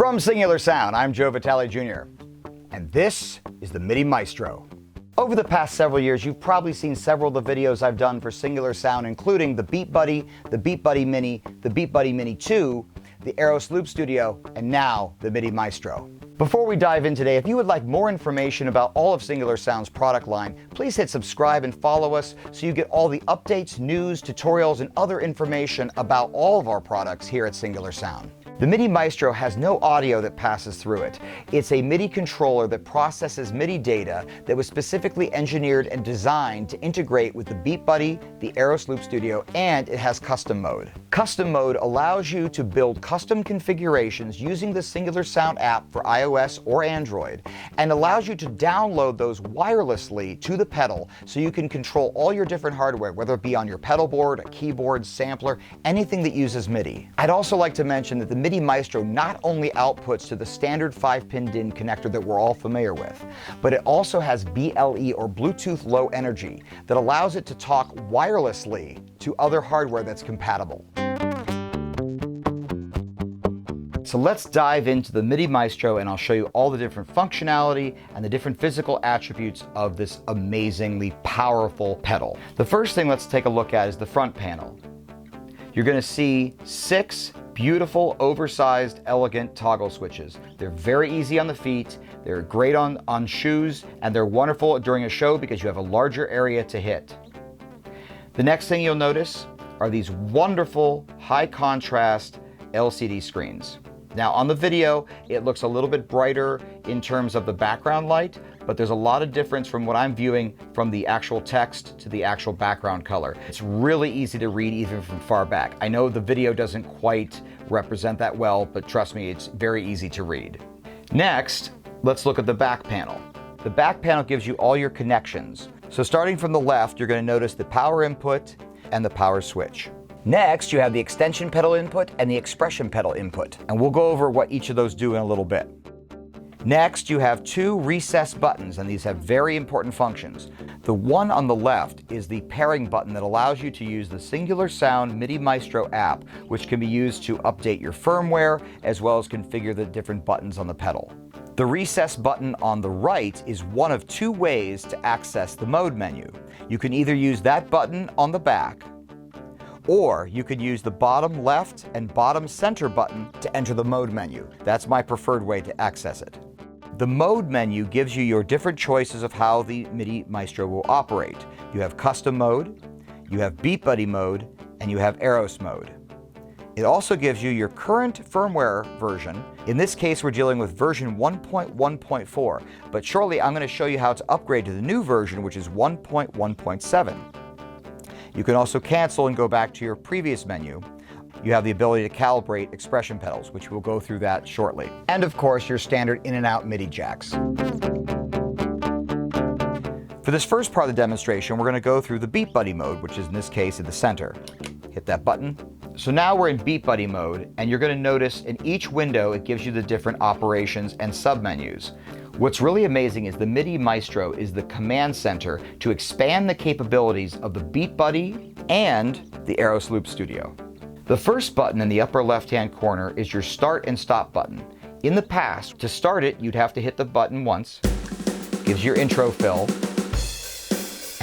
From Singular Sound, I'm Joe Vitale Jr. And this is the MIDI Maestro. Over the past several years, you've probably seen several of the videos I've done for Singular Sound, including the BeatBuddy, the BeatBuddy Mini, the BeatBuddy Mini 2, the Aeros Loop Studio, and now the MIDI Maestro. Before we dive in today, if you would like more information about all of Singular Sound's product line, please hit subscribe and follow us so you get all the updates, news, tutorials, and other information about all of our products here at Singular Sound. The MIDI Maestro has no audio that passes through it. It's a MIDI controller that processes MIDI data that was specifically engineered and designed to integrate with the BeatBuddy, the Aeros Loop Studio, and it has custom mode. Custom mode allows you to build custom configurations using the Singular Sound app for iOS or Android, and allows you to download those wirelessly to the pedal so you can control all your different hardware, whether it be on your pedal board, a keyboard, sampler, anything that uses MIDI. I'd also like to mention that the MIDI Maestro not only outputs to the standard 5-pin DIN connector that we're all familiar with, but it also has BLE or Bluetooth Low Energy that allows it to talk wirelessly to other hardware that's compatible. So let's dive into the MIDI Maestro and I'll show you all the different functionality and the different physical attributes of this amazingly powerful pedal. The first thing let's take a look at is the front panel. You're going to see 6 beautiful, oversized, elegant toggle switches. They're very easy on the feet, they're great on shoes, and they're wonderful during a show because you have a larger area to hit. The next thing you'll notice are these wonderful, high contrast LCD screens. Now on the video, it looks a little bit brighter in terms of the background light, but there's a lot of difference from what I'm viewing from the actual text to the actual background color. It's really easy to read even from far back. I know the video doesn't quite represent that well, but trust me, it's very easy to read. Next, let's look at the back panel. The back panel gives you all your connections. So starting from the left, you're going to notice the power input and the power switch. Next, you have the extension pedal input and the expression pedal input, and we'll go over what each of those do in a little bit. Next, you have 2 recess buttons, and these have very important functions. The one on the left is the pairing button that allows you to use the Singular Sound MIDI Maestro app, which can be used to update your firmware as well as configure the different buttons on the pedal. The recess button on the right is one of 2 ways to access the mode menu. You can either use that button on the back, or you could use the bottom left and bottom center button to enter the mode menu. That's my preferred way to access it. The mode menu gives you your different choices of how the MIDI Maestro will operate. You have custom mode, you have BeatBuddy mode, and you have Aeros mode. It also gives you your current firmware version. In this case, we're dealing with version 1.1.4, but shortly I'm going to show you how to upgrade to the new version, which is 1.1.7. You can also cancel and go back to your previous menu. You have the ability to calibrate expression pedals, which we'll go through that shortly. And of course, your standard in and out MIDI jacks. For this first part of the demonstration, we're going to go through the BeatBuddy mode, which is in this case at the center. Hit that button. So now we're in BeatBuddy mode, and you're going to notice in each window it gives you the different operations and submenus. What's really amazing is the MIDI Maestro is the command center to expand the capabilities of the BeatBuddy and the Aeros Loop Studio. The first button in the upper left-hand corner is your start and stop button. In the past, to start it, you'd have to hit the button once, gives your intro fill,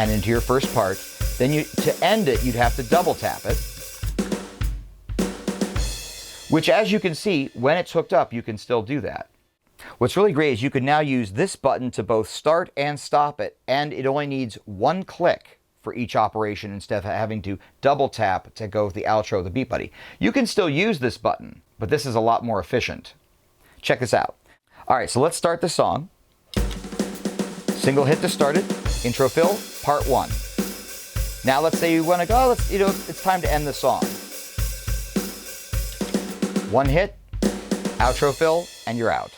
and into your first part. Then to end it, you'd have to double tap it, which as you can see, when it's hooked up, you can still do that. What's really great is you can now use this button to both start and stop it, and it only needs 1 click for each operation instead of having to double tap to go with the outro of the BeatBuddy. You can still use this button, but this is a lot more efficient. Check this out. All right, so let's start the song. Single hit to start it, intro fill, part 1. Now let's say you want to go, it's time to end the song. 1 hit, outro fill, and you're out.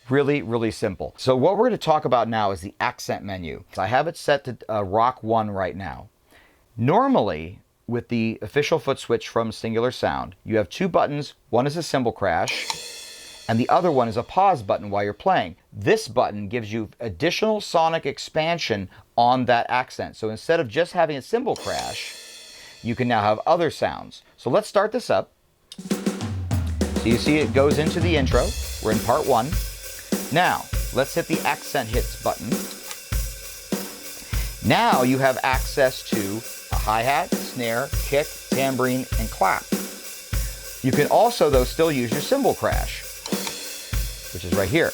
Really, really simple. So what we're going to talk about now is the accent menu. I have it set to Rock 1 right now. Normally, with the official foot switch from Singular Sound, you have 2 buttons. One is a cymbal crash, and the other one is a pause button while you're playing. This button gives you additional sonic expansion on that accent. So instead of just having a cymbal crash, you can now have other sounds. So let's start this up. So you see it goes into the intro. We're in part 1. Now, let's hit the accent hits button. Now you have access to a hi-hat, snare, kick, tambourine, and clap. You can also, though, still use your cymbal crash, which is right here.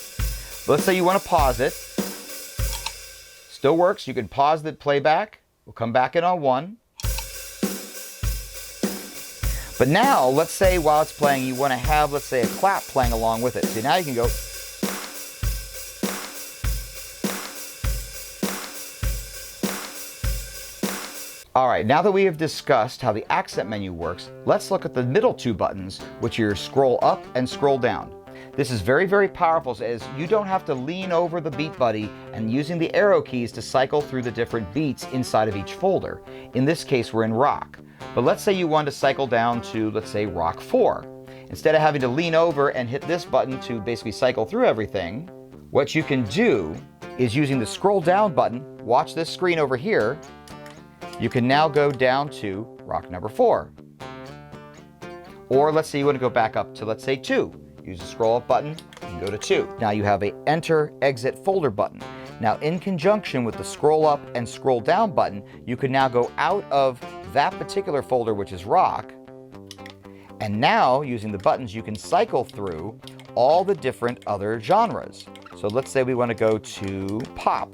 Let's say you want to pause it. Still works. You can pause the playback. We'll come back in on 1. But now, let's say while it's playing, you want to have, let's say, a clap playing along with it. So now you can go. All right, now that we have discussed how the accent menu works, let's look at the middle 2 buttons, which are scroll up and scroll down. This is very, very powerful, as you don't have to lean over the BeatBuddy and using the arrow keys to cycle through the different beats inside of each folder. In this case, we're in rock. But let's say you want to cycle down to, let's say, rock 4. Instead of having to lean over and hit this button to basically cycle through everything, what you can do is using the scroll down button, watch this screen over here, you can now go down to rock number 4. Or let's say you want to go back up to, let's say, 2. Use the scroll up button, you can go to 2. Now you have a enter exit folder button. Now in conjunction with the scroll up and scroll down button, you can now go out of that particular folder, which is rock. And now using the buttons, you can cycle through all the different other genres. So let's say we want to go to pop.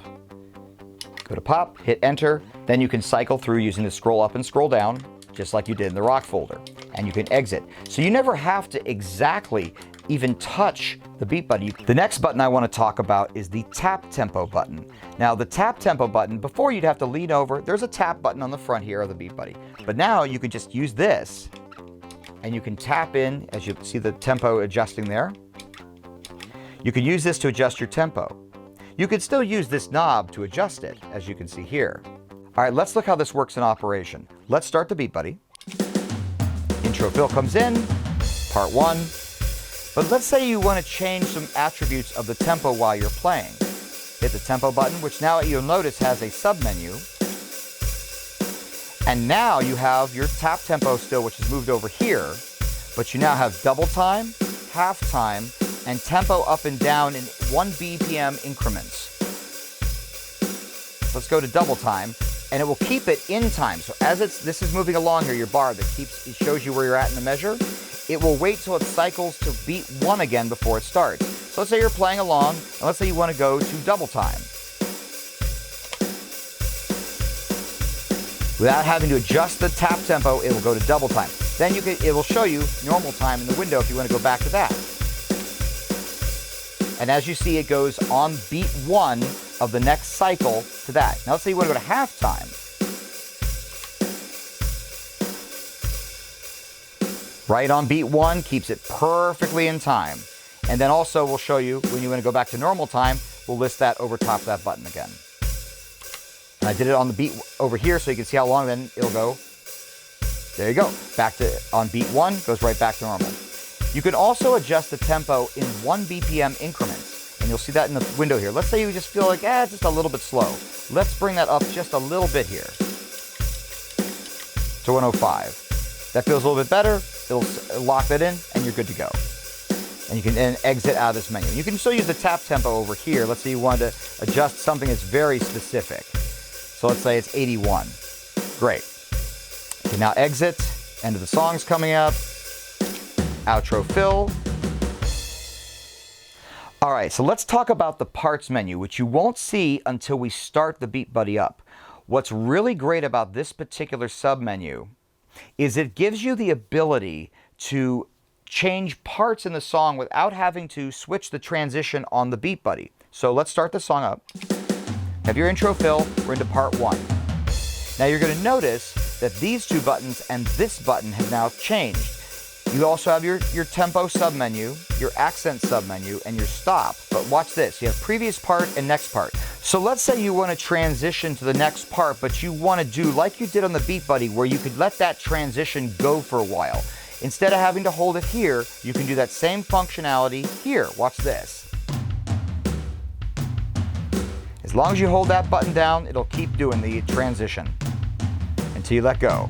Go to pop, hit enter, then you can cycle through using the scroll up and scroll down, just like you did in the rock folder, and you can exit. So you never have to exactly even touch the BeatBuddy. The next button I want to talk about is the tap tempo button. Now the tap tempo button, before you'd have to lean over, there's a tap button on the front here of the BeatBuddy. But now you can just use this, and you can tap in, as you see the tempo adjusting there. You can use this to adjust your tempo. You can still use this knob to adjust it, as you can see here. All right, let's look how this works in operation. Let's start the BeatBuddy. Intro fill comes in, part 1. But let's say you want to change some attributes of the tempo while you're playing. Hit the tempo button, which now you'll notice has a submenu. And now you have your tap tempo still, which is moved over here, but you now have double time, half time, and tempo up and down in 1 BPM increments. Let's go to double time, and it will keep it in time. So as this is moving along here, your bar that it shows you where you're at in the measure, it will wait till it cycles to beat 1 again before it starts. So let's say you're playing along, and let's say you want to go to double time. Without having to adjust the tap tempo, it will go to double time. Then it will show you normal time in the window if you want to go back to that. And as you see, it goes on beat 1 of the next cycle to that. Now let's say you want to go to half time. Right on beat 1, keeps it perfectly in time. And then also we'll show you when you want to go back to normal time, we'll list that over top of that button again. And I did it on the beat over here so you can see how long then it'll go. There you go. Back to on beat 1, goes right back to normal. You can also adjust the tempo in 1 BPM increments. And you'll see that in the window here. Let's say you just feel like, just a little bit slow. Let's bring that up just a little bit here to 105. That feels a little bit better. It'll lock that in and you're good to go. And you can then exit out of this menu. You can still use the tap tempo over here. Let's say you want to adjust something that's very specific. So let's say it's 81. Great. You can now exit. End of the song's coming up. Outro fill. All right, so let's talk about the parts menu, which you won't see until we start the BeatBuddy up. What's really great about this particular submenu is it gives you the ability to change parts in the song without having to switch the transition on the BeatBuddy. So let's start the song up. Have your intro fill, we're into part 1. Now you're going to notice that these 2 buttons and this button have now changed. You also have your tempo submenu, your accent submenu, and your stop. But watch this, you have previous part and next part. So let's say you want to transition to the next part, but you want to do like you did on the BeatBuddy, where you could let that transition go for a while. Instead of having to hold it here, you can do that same functionality here. Watch this. As long as you hold that button down, it'll keep doing the transition until you let go.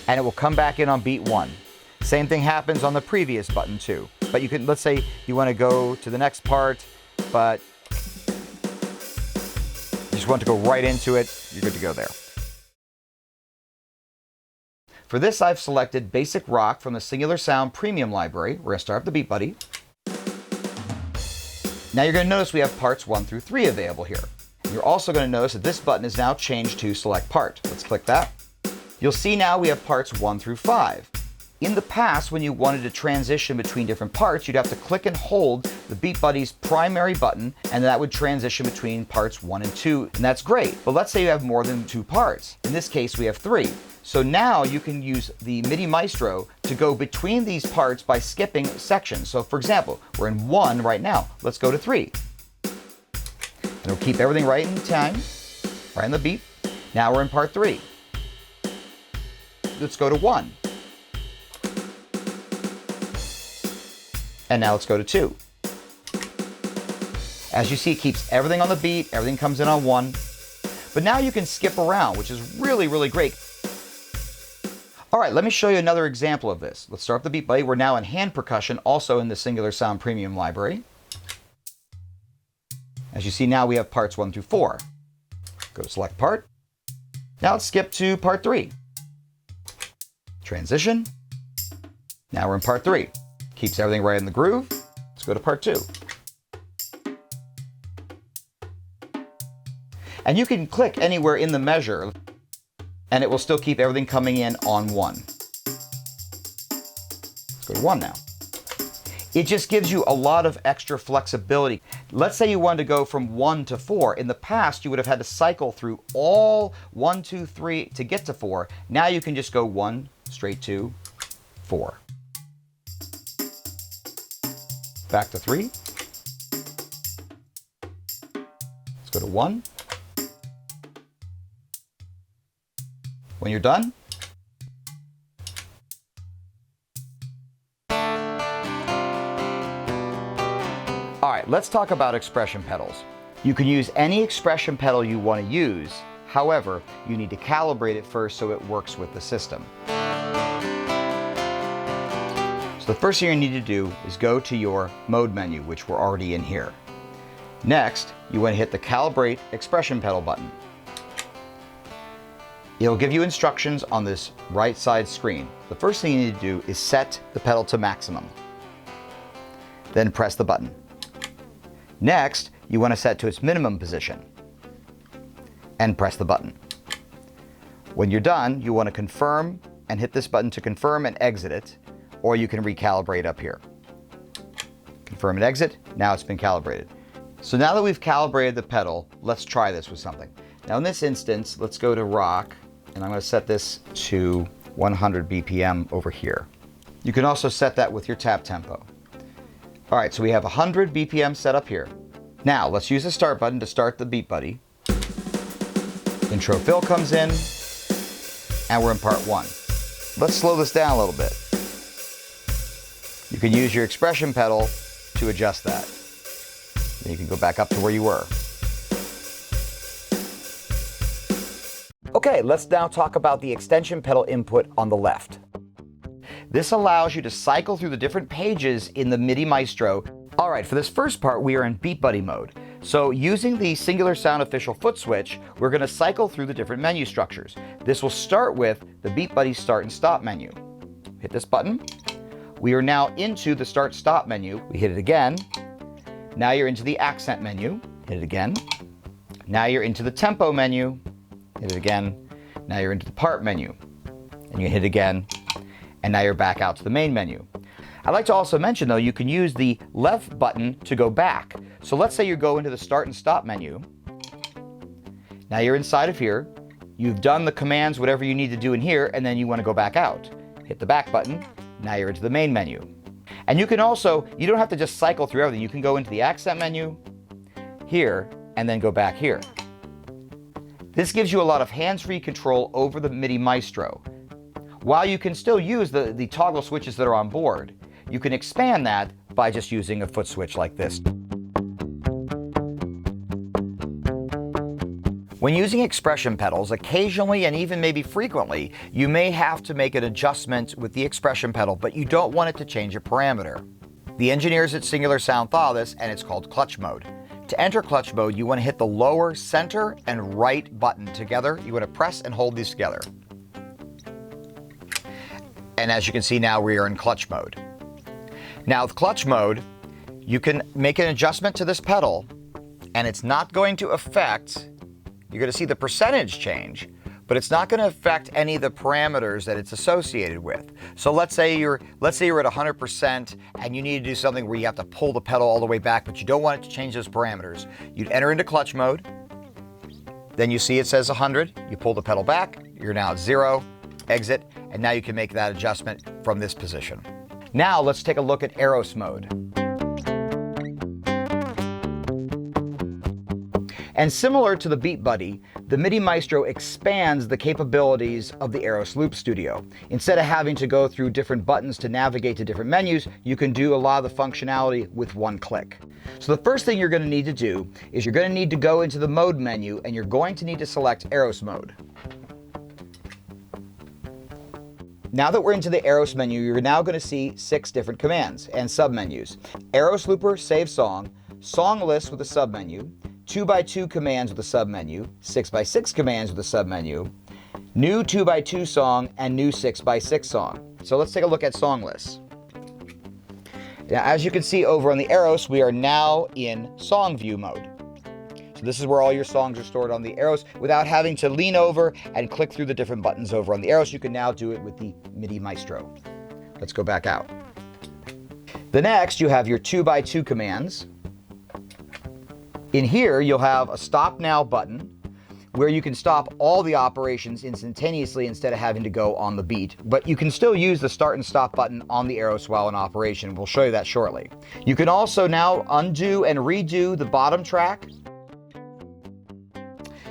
And it will come back in on beat 1. Same thing happens on the previous button too. But you can, let's say you want to go to the next part, but you just want to go right into it, you're good to go there. For this, I've selected Basic Rock from the Singular Sound Premium library. We're going to start up the BeatBuddy. Now you're going to notice we have parts 1 through 3 available here. You're also going to notice that this button is now changed to Select Part. Let's click that. You'll see now we have parts 1 through 5. In the past, when you wanted to transition between different parts, you'd have to click and hold the BeatBuddy's primary button, and that would transition between parts 1 and 2, and that's great. But let's say you have more than 2 parts. In this case, we have 3. So now you can use the MIDI Maestro to go between these parts by skipping sections. So for example, we're in 1 right now. Let's go to 3. And it'll keep everything right in time, right in the beat. Now we're in part 3. Let's go to 1. And now let's go to 2. As you see, it keeps everything on the beat, everything comes in on 1. But now you can skip around, which is really, really great. All right, let me show you another example of this. Let's start up the BeatBuddy. We're now in hand percussion, also in the Singular Sound Premium library. As you see now, we have parts 1 through 4. Go to Select Part. Now let's skip to part 3. Transition. Now we're in part 3. Keeps everything right in the groove. Let's go to part 2. And you can click anywhere in the measure, and it will still keep everything coming in on 1. Let's go to 1 now. It just gives you a lot of extra flexibility. Let's say you wanted to go from 1 to 4. In the past, you would have had to cycle through all 1, 2, 3 to get to 4. Now you can just go 1 straight to 4. Back to 3. Let's go to 1. When you're done, all right, let's talk about expression pedals. You can use any expression pedal you want to use. However, you need to calibrate it first so it works with the system. So the first thing you need to do is go to your mode menu, which we're already in here. Next, you want to hit the Calibrate Expression Pedal button. It'll give you instructions on this right side screen. The first thing you need to do is set the pedal to maximum. Then press the button. Next, you want to set to its minimum position and press the button. When you're done, you want to confirm and hit this button to confirm and exit it, or you can recalibrate up here. Confirm and exit. Now it's been calibrated. So now that we've calibrated the pedal, let's try this with something. Now in this instance, let's go to rock, and I'm going to set this to 100 BPM over here. You can also set that with your tap tempo. All right, so we have 100 BPM set up here. Now let's use the start button to start the BeatBuddy. Intro fill comes in, and we're in part 1. Let's slow this down a little bit. You can use your expression pedal to adjust that. Then you can go back up to where you were. Okay, let's now talk about the extension pedal input on the left. This allows you to cycle through the different pages in the MIDI Maestro. All right, for this first part, we are in BeatBuddy mode. So using the Singular Sound official foot switch, we're going to cycle through the different menu structures. This will start with the BeatBuddy Start and Stop menu. Hit this button. We are now into the Start Stop menu. We hit it again. Now you're into the Accent menu. Hit it again. Now you're into the Tempo menu. Hit it again. Now you're into the Part menu. And you hit it again. And now you're back out to the main menu. I'd like to also mention though, you can use the left button to go back. So let's say you go into the Start and Stop menu. Now you're inside of here. You've done the commands, whatever you need to do in here, and then you want to go back out. Hit the back button. Now you're into the main menu. And you can also, you don't have to just cycle through everything. You can go into the Accent menu here and then go back here. This gives you a lot of hands-free control over the MIDI Maestro. While you can still use the toggle switches that are on board, you can expand that by just using a foot switch like this. When using expression pedals, occasionally and even maybe frequently, you may have to make an adjustment with the expression pedal, but you don't want it to change a parameter. The engineers at Singular Sound thought of this, and it's called clutch mode. To enter clutch mode, you want to hit the lower center and right button together. You want to press and hold these together. And as you can see now, we are in clutch mode. Now with clutch mode, you can make an adjustment to this pedal, and it's not going to affect, you're going to see the percentage change, but it's not going to affect any of the parameters that it's associated with. So let's say you're at 100% and you need to do something where you have to pull the pedal all the way back, but you don't want it to change those parameters. You'd enter into clutch mode, then you see it says 100, you pull the pedal back, you're now at 0, exit, and now you can make that adjustment from this position. Now let's take a look at Aeros mode. And similar to the BeatBuddy, the MIDI Maestro expands the capabilities of the Aeros Loop Studio. Instead of having to go through different buttons to navigate to different menus, you can do a lot of the functionality with one click. So the first thing you're going to need to do is you're going to need to go into the mode menu, and you're going to need to select Aeros mode. Now that we're into the Aeros menu, you're now going to see 6 different commands and submenus. Aeros Looper, save song, song list with a submenu, 2x2 commands with a submenu, 6x6 commands with a submenu, new 2x2 song, and new 6x6 song. So let's take a look at song lists. Now, as you can see over on the Aeros, we are now in song view mode. So this is where all your songs are stored on the Aeros without having to lean over and click through the different buttons over on the Aeros. You can now do it with the MIDI Maestro. Let's go back out. The next, you have your 2x2 commands. In here, you'll have a stop now button where you can stop all the operations instantaneously instead of having to go on the beat. But you can still use the start and stop button on the Aeros while in operation. We'll show you that shortly. You can also now undo and redo the bottom track.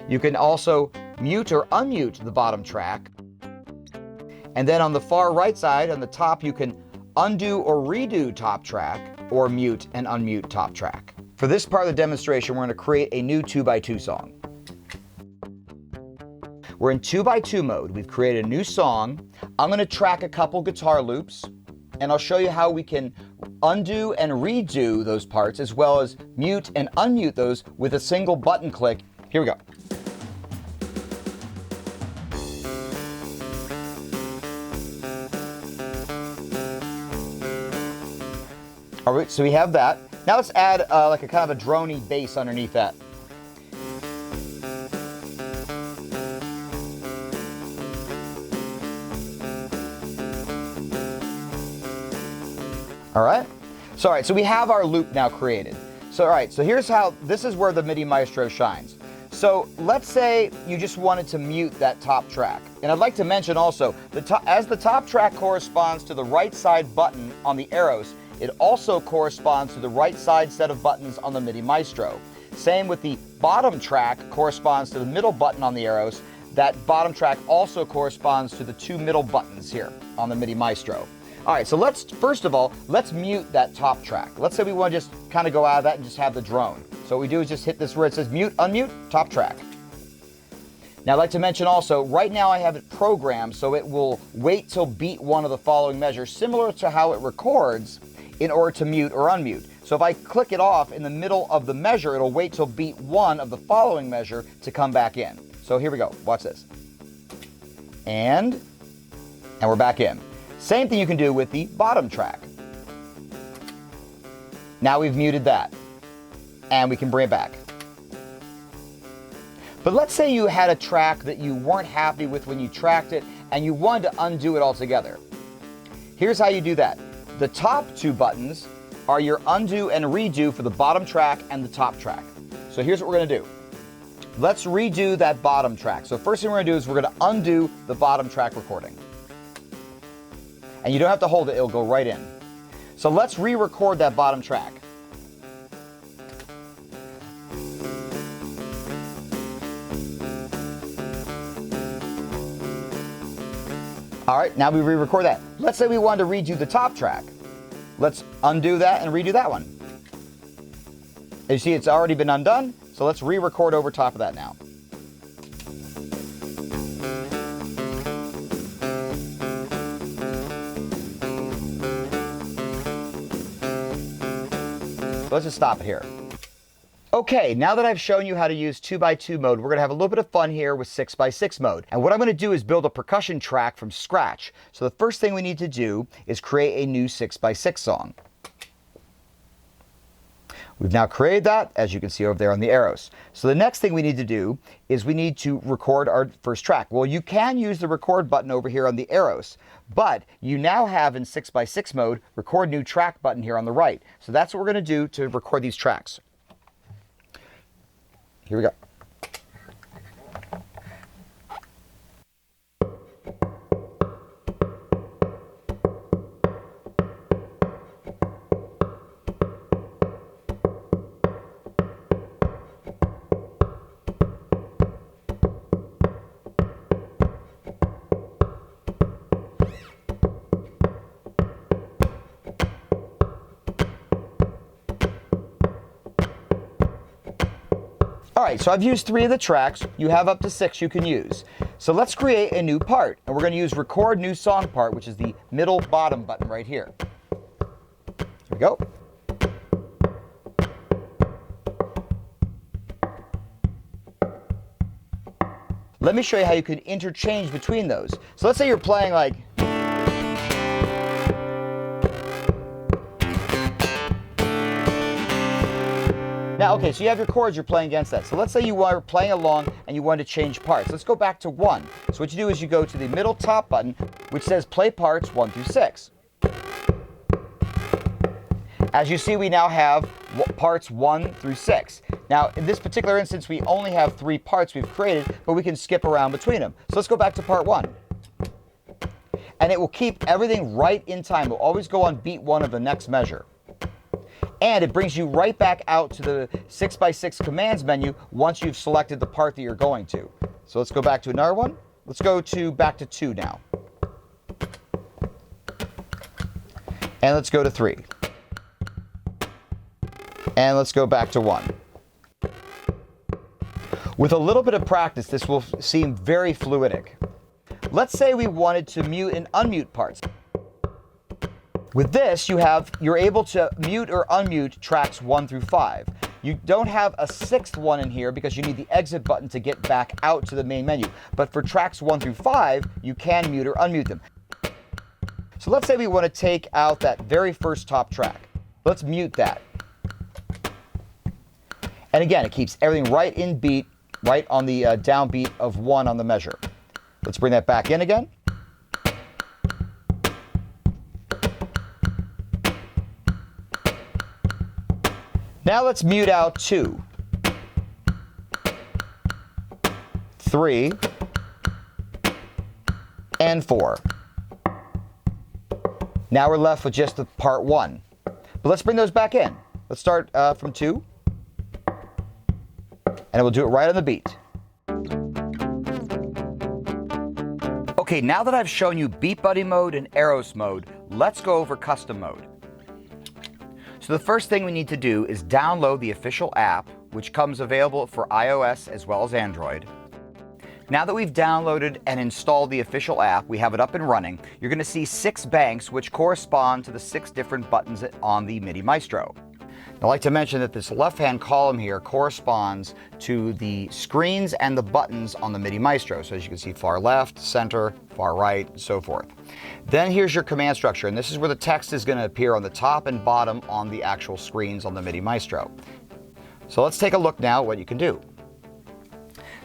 You can also mute or unmute the bottom track. And then on the far right side, on the top, you can undo or redo top track or mute and unmute top track. For this part of the demonstration, we're going to create a new 2x2 song. We're in 2x2 mode. We've created a new song. I'm going to track a couple guitar loops, and I'll show you how we can undo and redo those parts, as well as mute and unmute those with a single button click. Here we go. All right, so we have that. Now let's add like a kind of a droney bass underneath that. All right. So we have our loop now created. So all right, so this is where the MIDI Maestro shines. So let's say you just wanted to mute that top track. And I'd like to mention also, as the top track corresponds to the right side button on the Aeros, it also corresponds to the right side set of buttons on the MIDI Maestro. Same with the bottom track corresponds to the middle button on the Aeros. That bottom track also corresponds to the 2 middle buttons here on the MIDI Maestro. All right, so first of all, let's mute that top track. Let's say we want to just kind of go out of that and just have the drone. So what we do is just hit this where it says mute, unmute, top track. Now I'd like to mention also, right now I have it programmed so it will wait till beat 1 of the following measure, similar to how it records in order to mute or unmute. So if I click it off in the middle of the measure, it'll wait till beat 1 of the following measure to come back in. So here we go, watch this. And we're back in. Same thing you can do with the bottom track. Now we've muted that, and we can bring it back. But let's say you had a track that you weren't happy with when you tracked it, and you wanted to undo it altogether. Here's how you do that. The top 2 buttons are your undo and redo for the bottom track and the top track. So here's what we're going to do. Let's redo that bottom track. So first thing we're going to do is we're going to undo the bottom track recording. And you don't have to hold it, it'll go right in. So let's re-record that bottom track. All right, now we re-record that. Let's say we wanted to redo the top track. Let's undo that and redo that one. As you see, it's already been undone, so let's re-record over top of that now. So let's just stop it here. Okay, now that I've shown you how to use 2x2 mode, we're gonna have a little bit of fun here with 6x6 mode. And what I'm gonna do is build a percussion track from scratch. So the first thing we need to do is create a new 6x6 song. We've now created that, as you can see over there on the Aeros. So the next thing we need to do is we need to record our first track. Well, you can use the record button over here on the Aeros, but you now have in 6x6 mode, record new track button here on the right. So that's what we're gonna do to record these tracks. Here we go. All right, so I've used 3 of the tracks. You have up to 6 you can use. So let's create a new part. And we're going to use record new song part, which is the middle bottom button right here. Here we go. Let me show you how you can interchange between those. So let's say you're playing like... Now, okay, so you have your chords you're playing against that. So let's say you are playing along and you want to change parts. Let's go back to 1. So what you do is you go to the middle top button, which says play parts 1 through 6. As you see, we now have parts 1 through 6. Now, in this particular instance, we only have 3 parts we've created, but we can skip around between them. So let's go back to part 1. And it will keep everything right in time. It will always go on beat 1 of the next measure. And it brings you right back out to the 6x6 commands menu once you've selected the part that you're going to. So let's go back to another one. Let's go back to 2 now. And let's go to 3. And let's go back to 1. With a little bit of practice, this will seem very fluidic. Let's say we wanted to mute and unmute parts. With this, you're able to mute or unmute tracks 1 through 5. You don't have a 6th one in here because you need the exit button to get back out to the main menu. But for tracks 1 through 5, you can mute or unmute them. So let's say we want to take out that very first top track. Let's mute that. And again, it keeps everything right in beat, right on the downbeat of 1 on the measure. Let's bring that back in again. Now let's mute out 2, 3, and 4. Now we're left with just the part 1. But let's bring those back in. Let's start from 2. And we'll do it right on the beat. Okay, now that I've shown you BeatBuddy mode and Aeros mode, let's go over custom mode. So the first thing we need to do is download the official app, which comes available for iOS as well as Android. Now that we've downloaded and installed the official app, we have it up and running, you're going to see 6 banks which correspond to the 6 different buttons on the MIDI Maestro. I'd like to mention that this left-hand column here corresponds to the screens and the buttons on the MIDI Maestro. So as you can see, far left, center, far right, and so forth. Then here's your command structure, and this is where the text is going to appear on the top and bottom on the actual screens on the MIDI Maestro. So let's take a look now at what you can do.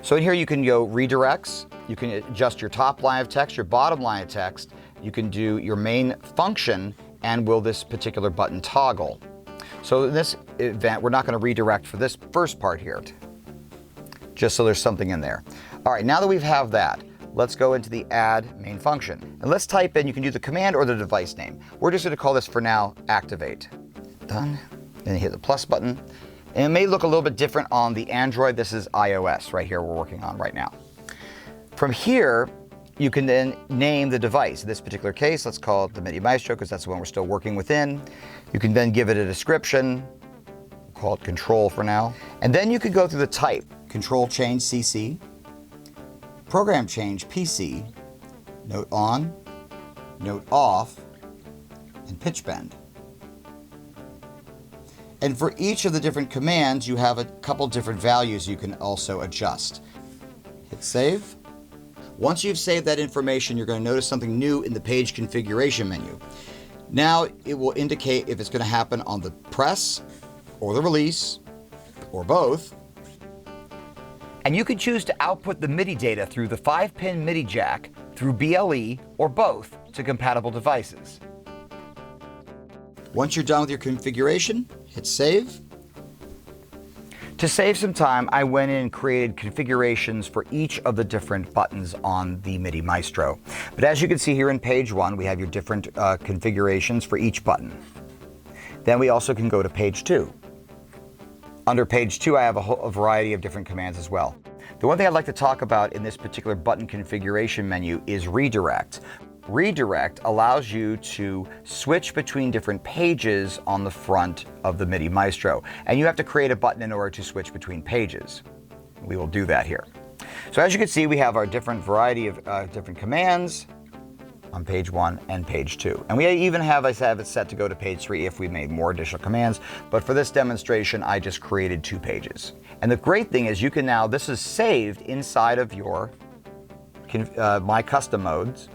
So in here you can go redirects, you can adjust your top line of text, your bottom line of text, you can do your main function, and will this particular button toggle. So in this event, we're not going to redirect for this first part here, just so there's something in there. All right, now that we have that, let's go into the add main function. And let's type in, you can do the command or the device name. We're just going to call this for now, activate. Done. Then you hit the plus button. And it may look a little bit different on the Android. This is iOS right here we're working on right now. From here, you can then name the device. In this particular case, let's call it the MIDI Maestro because that's the one we're still working within. You can then give it a description, call it control for now. And then you could go through the type, control change CC, program change PC, note on, note off, and pitch bend. And for each of the different commands, you have a couple different values you can also adjust. Hit save. Once you've saved that information, you're going to notice something new in the page configuration menu. Now it will indicate if it's going to happen on the press or the release or both. And you can choose to output the MIDI data through the 5-pin MIDI jack, through BLE, or both to compatible devices. Once you're done with your configuration, hit save. To save some time, I went in and created configurations for each of the different buttons on the MIDI Maestro. But as you can see here in page 1, we have your different configurations for each button. Then we also can go to page 2. Under page 2, I have a variety of different commands as well. The one thing I'd like to talk about in this particular button configuration menu is redirect. Redirect allows you to switch between different pages on the front of the MIDI Maestro, and you have to create a button in order to switch between pages. We will do that here. So as you can see, we have our different variety of different commands on page 1 and page 2. And we even have it set to go to page 3 if we made more additional commands, but for this demonstration, I just created 2 pages. And the great thing is you can now, this is saved inside of your My Custom Modes,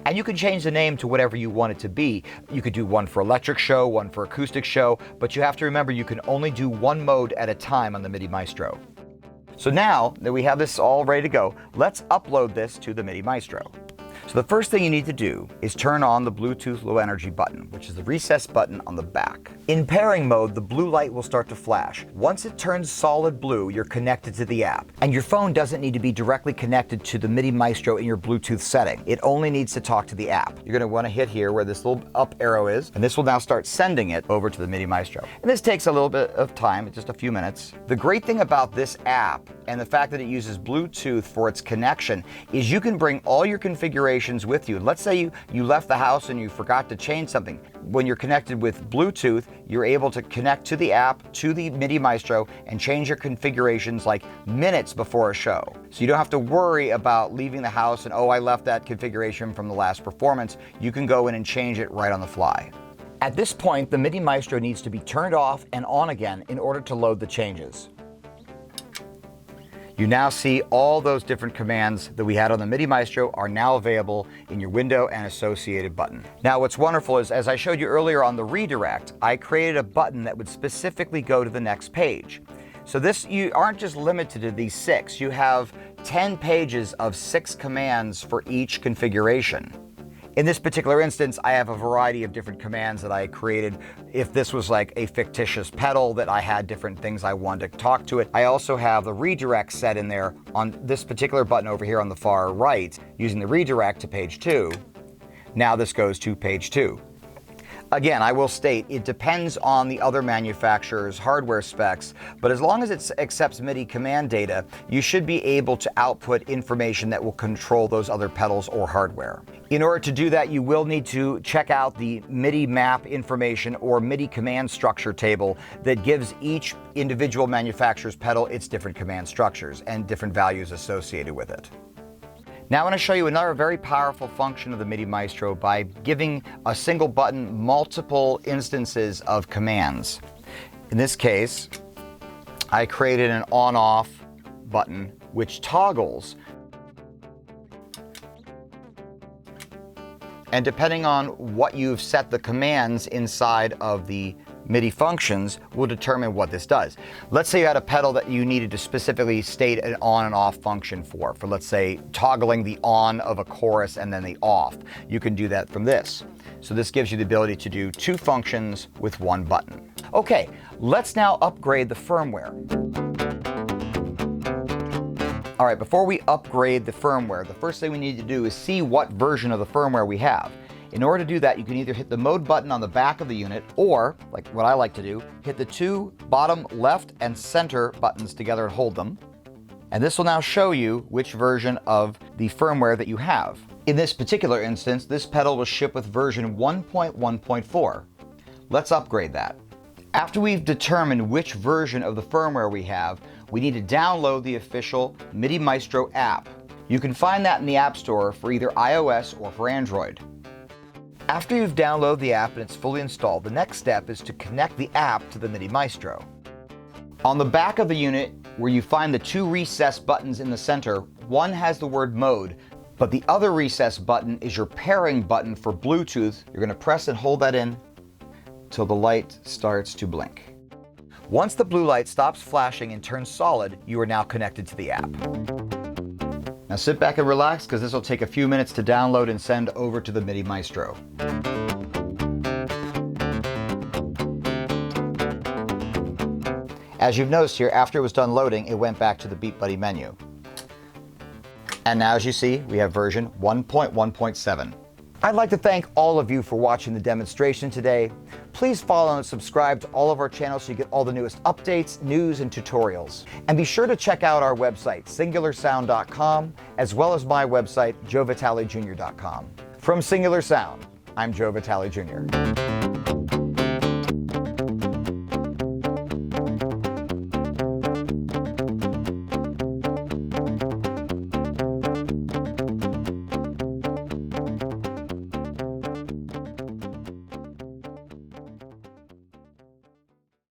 and you can change the name to whatever you want it to be. You could do one for electric show, one for acoustic show, but you have to remember you can only do one mode at a time on the MIDI Maestro. So now that we have this all ready to go, let's upload this to the MIDI Maestro. So the first thing you need to do is turn on the Bluetooth Low Energy button, which is the recessed button on the back. In pairing mode, the blue light will start to flash. Once it turns solid blue, you're connected to the app. And your phone doesn't need to be directly connected to the MIDI Maestro in your Bluetooth setting. It only needs to talk to the app. You're going to want to hit here where this little up arrow is, and this will now start sending it over to the MIDI Maestro. And this takes a little bit of time, just a few minutes. The great thing about this app and the fact that it uses Bluetooth for its connection is you can bring all your configurations with you. Let's say you left the house and you forgot to change something. When you're connected with Bluetooth, you're able to connect to the app, to the MIDI Maestro, and change your configurations like minutes before a show. So you don't have to worry about leaving the house and, oh, I left that configuration from the last performance. You can go in and change it right on the fly. At this point, the MIDI Maestro needs to be turned off and on again in order to load the changes. You now see all those different commands that we had on the MIDI Maestro are now available in your window and associated button. Now what's wonderful is, as I showed you earlier on the redirect, I created a button that would specifically go to the next page. So you aren't just limited to these 6, you have 10 pages of 6 commands for each configuration. In this particular instance, I have a variety of different commands that I created. If this was like a fictitious pedal that I had different things I wanted to talk to it, I also have the redirect set in there on this particular button over here on the far right, using the redirect to page 2. Now this goes to page 2. Again, I will state, it depends on the other manufacturer's hardware specs, but as long as it accepts MIDI command data, you should be able to output information that will control those other pedals or hardware. In order to do that, you will need to check out the MIDI map information or MIDI command structure table that gives each individual manufacturer's pedal its different command structures and different values associated with it. Now I want to show you another very powerful function of the MIDI Maestro by giving a single button multiple instances of commands. In this case, I created an on-off button which toggles. And depending on what you've set the commands inside of the MIDI functions will determine what this does. Let's say you had a pedal that you needed to specifically state an on and off function for let's say toggling the on of a chorus and then the off. You can do that from this. So this gives you the ability to do 2 functions with 1 button. Okay, let's now upgrade the firmware. All right, before we upgrade the firmware, the first thing we need to do is see what version of the firmware we have. In order to do that, you can either hit the mode button on the back of the unit, or, like what I like to do, hit the 2 bottom left and center buttons together and hold them. And this will now show you which version of the firmware that you have. In this particular instance, this pedal was shipped with version 1.1.4. Let's upgrade that. After we've determined which version of the firmware we have, we need to download the official MIDI Maestro app. You can find that in the App Store for either iOS or for Android. After you've downloaded the app and it's fully installed, the next step is to connect the app to the MIDI Maestro. On the back of the unit, where you find the two recess buttons in the center, one has the word mode, but the other recess button is your pairing button for Bluetooth. You're going to press and hold that in till the light starts to blink. Once the blue light stops flashing and turns solid, you are now connected to the app. Now sit back and relax, because this will take a few minutes to download and send over to the MIDI Maestro. As you've noticed here, after it was done loading, it went back to the BeatBuddy menu. And now, as you see, we have version 1.1.7. I'd like to thank all of you for watching the demonstration today. Please follow and subscribe to all of our channels so you get all the newest updates, news, and tutorials. And be sure to check out our website, singularsound.com, as well as my website, joevitalejr.com. From Singular Sound, I'm Joe Vitale Jr.